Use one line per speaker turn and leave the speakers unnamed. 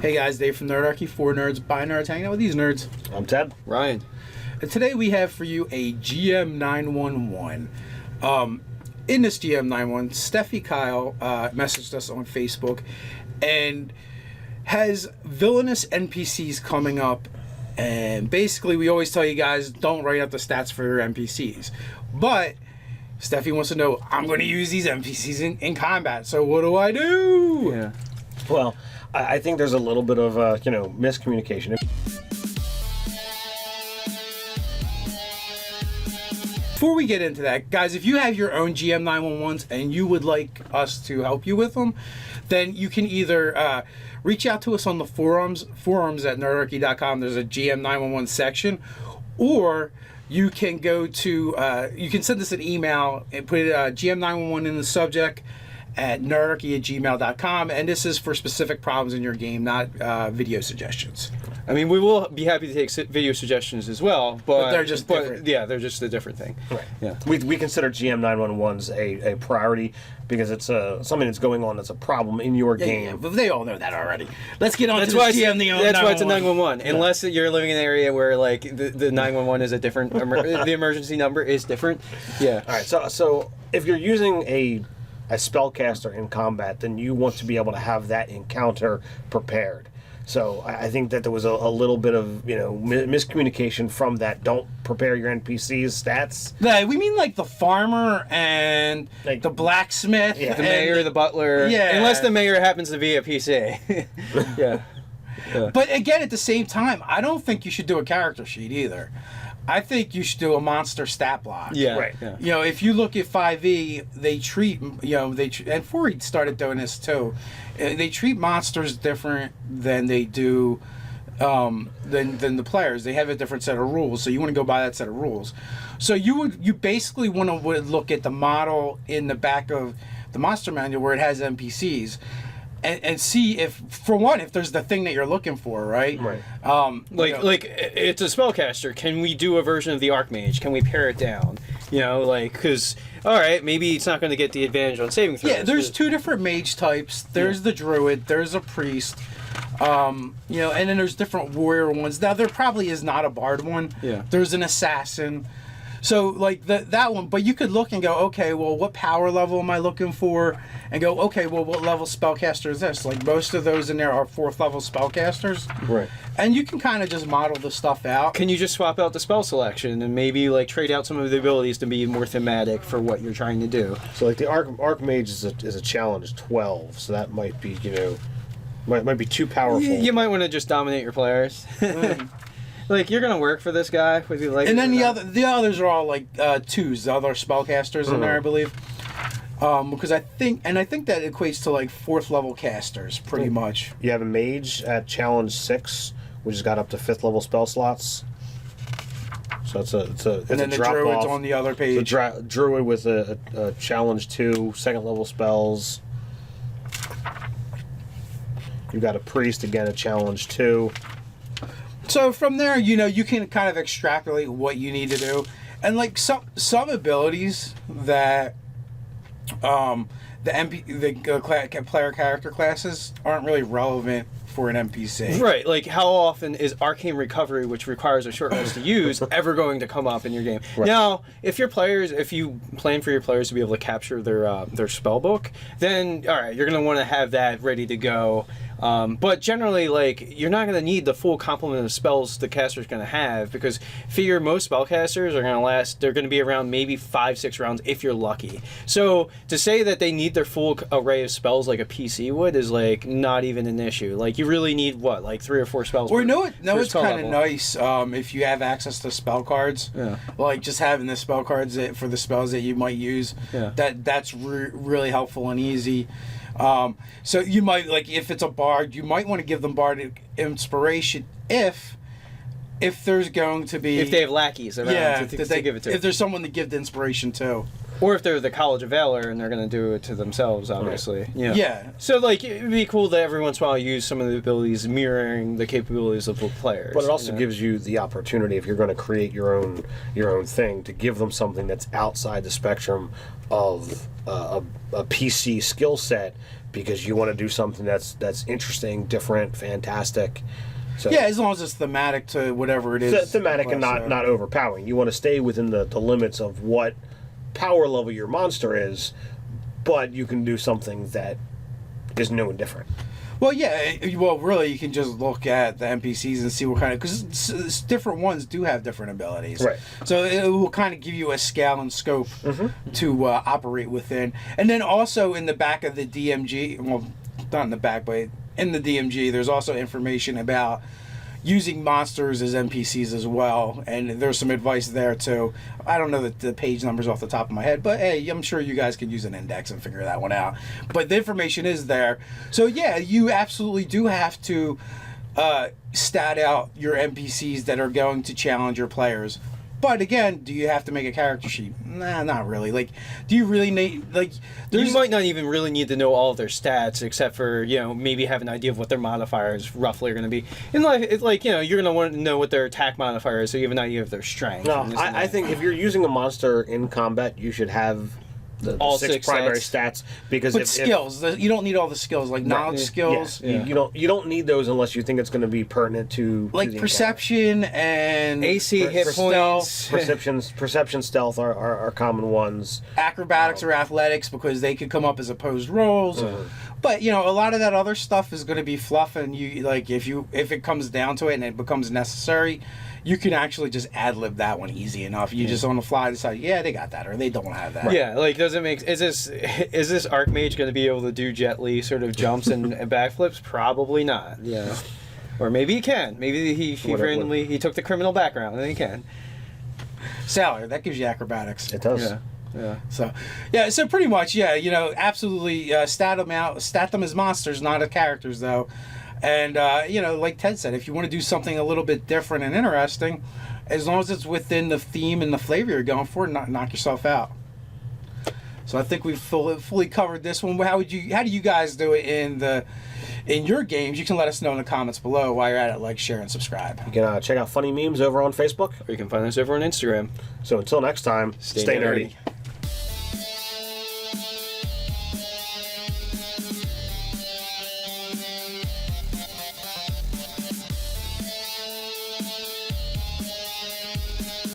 Hey guys, Dave from Nerdarchy, for nerds, by nerds, hanging out with these nerds.
I'm Ted.
Ryan.
And today we have for you a GM 911. In this GM 911, Steffi Kyle messaged us on Facebook and has villainous NPCs coming up. And basically, we always tell you guys, don't write out the stats for your NPCs. But Steffi wants to know, I'm going to use these NPCs in combat, so what do I do?
Yeah.
Well, I think there's a little bit of miscommunication.
Before we get into that, guys, if you have your own GM 911s and you would like us to help you with them, then you can either reach out to us on the forums at nerdarchy.com. There's a GM 911 section, or you can go to you can send us an email and put GM 911 in the subject at nerdarchy@gmail.com, and this is for specific problems in your game, not video suggestions.
I mean, we will be happy to take video suggestions as well, but
they're just different.
Yeah, they're just a different thing.
Right.
Yeah.
We consider GM 911s a priority because it's something that's going on that's a problem in your game.
Yeah, but they all know that already. Let's get on
That's
to
why
this GM 911.
that's why it's a 911. Unless you're living in an area where like the 911 is a different the emergency number is different. Yeah.
All right. So if you're using a spellcaster in combat, then you want to be able to have that encounter prepared. So I think that there was a little bit of miscommunication from that. Don't prepare your NPCs stats.
No, we mean like the farmer and
Like,
the blacksmith,
yeah.
The mayor, the butler.
Yeah.
Unless the mayor happens to be a PC. Yeah.
But again, at the same time, I don't think you should do a character sheet either. I think you should do a monster stat block.
Yeah.
Right.
Yeah.
If you look at 5e, they treat, and 4e started doing this too. They treat monsters different than they do than the players. They have a different set of rules, so you want to go by that set of rules. So you basically want to look at the model in the back of the monster manual where it has NPCs. And see if there's the thing that you're looking for, right?
Right.
Like it's a spellcaster. Can we do a version of the Archmage? Can we pare it down? Because all right, maybe it's not going to get the advantage on saving throws.
Yeah, there's two different mage types. There's the druid. There's a priest. And then there's different warrior ones. Now there probably is not a bard one.
Yeah.
There's an assassin. So like that one, but you could look and go, okay, well, what power level am I looking for? And go, okay, well, what level spellcaster is this? Like most of those in there are 4th level spellcasters.
Right.
And you can kind of just model the stuff out.
Can you just swap out the spell selection and maybe like trade out some of the abilities to be more thematic for what you're trying to do?
So like the Archmage is a challenge 12, so that might be might be too powerful.
You might want to just dominate your players. Like you're gonna work for this guy, whether you like.
And
it
then
or
the others are all like 2s, the other spellcasters in there, I believe. Because I think that equates to like 4th level casters, pretty much.
You have a mage at challenge 6, which has got up to 5th level spell slots. So it's a
And then the druid's on the other page.
The druid with a challenge 2, 2nd level spells. You've got a priest again at challenge 2.
So from there, you can kind of extrapolate what you need to do, and like some abilities that the player character classes aren't really relevant for an NPC.
Right, like how often is Arcane Recovery, which requires a short rest to use, ever going to come up in your game? Right. Now, if you plan for your players to be able to capture their spell book, then all right, you're going to want to have that ready to go. But generally, like, you're not going to need the full complement of spells the caster's going to have, because figure most spellcasters are going to last, they're going to be around maybe 5-6 rounds if you're lucky. So to say that they need their full array of spells like a PC would is like not even an issue. Like you really need what, like 3 or 4 spells.
Or it's kind of nice if you have access to spell cards.
Yeah.
Like just having the spell cards for the spells that you might use.
Yeah.
That's really helpful and easy. So you might, like, if it's a bard, you might want to give them bardic inspiration if there's going to be,
if they have lackeys around to give it to.
If there's someone to give the inspiration to.
Or if they're the College of Valor and they're going to do it to themselves, obviously. Right.
Yeah.
So, like, it'd be cool to every once in a while use some of the abilities mirroring the capabilities of the players.
But it also gives you the opportunity, if you're going to create your own thing, to give them something that's outside the spectrum of a PC skill set, because you want to do something that's interesting, different, fantastic. So
Yeah, as long as it's thematic to whatever it is.
thematic and not overpowering. You want to stay within the limits of what power level your monster is, but you can do something that is new and different.
Well, yeah. Well, really, you can just look at the NPCs and see what kind of, because different ones do have different abilities.
Right.
So it will kind of give you a scale and scope to operate within. And then also in the back of the DMG, well, not in the back, but in the DMG, there's also information about using monsters as NPCs as well, and there's some advice there too. I don't know the page numbers off the top of my head, but hey, I'm sure you guys can use an index and figure that one out. But the information is there. So yeah, you absolutely do have to stat out your NPCs that are going to challenge your players. But again, do you have to make a character sheet? Nah, not really. Like, do you really need, like,
You might not even really need to know all of their stats, except for, maybe have an idea of what their modifiers roughly are going to be. And it's like, you're going to want to know what their attack modifier is, so you have an idea of their strength.
No, I think if you're using a monster in combat, you should have all six primary stats, because
but skills, you don't need all the skills, like knowledge skills.
Yeah. You don't need those unless you think it's going to be pertinent to
like perception and
AC hit points.
Perception, stealth are common ones.
Acrobatics or athletics, because they could come up as opposed rolls. But a lot of that other stuff is going to be fluff, and you like if it comes down to it and it becomes necessary, you can actually just ad-lib that one easy enough. You just on the fly decide, yeah, they got that, or they don't have that.
Yeah, like is this Archmage going to be able to do Jet Li sort of jumps and backflips? Probably not. Yeah. Or maybe he can. Maybe he randomly took the criminal background and he can.
Sailor, that gives you acrobatics.
It does.
Yeah. Yeah.
So pretty much, absolutely stat them as monsters, not as characters, though. And, like Ted said, if you want to do something a little bit different and interesting, as long as it's within the theme and the flavor you're going for, knock yourself out. So I think we've fully covered this one. How do you guys do it in your games? You can let us know in the comments below. While you're at it, like, share, and subscribe.
You can check out Funny Memes over on Facebook.
Or you can find us over on Instagram.
So until next time, stay nerdy.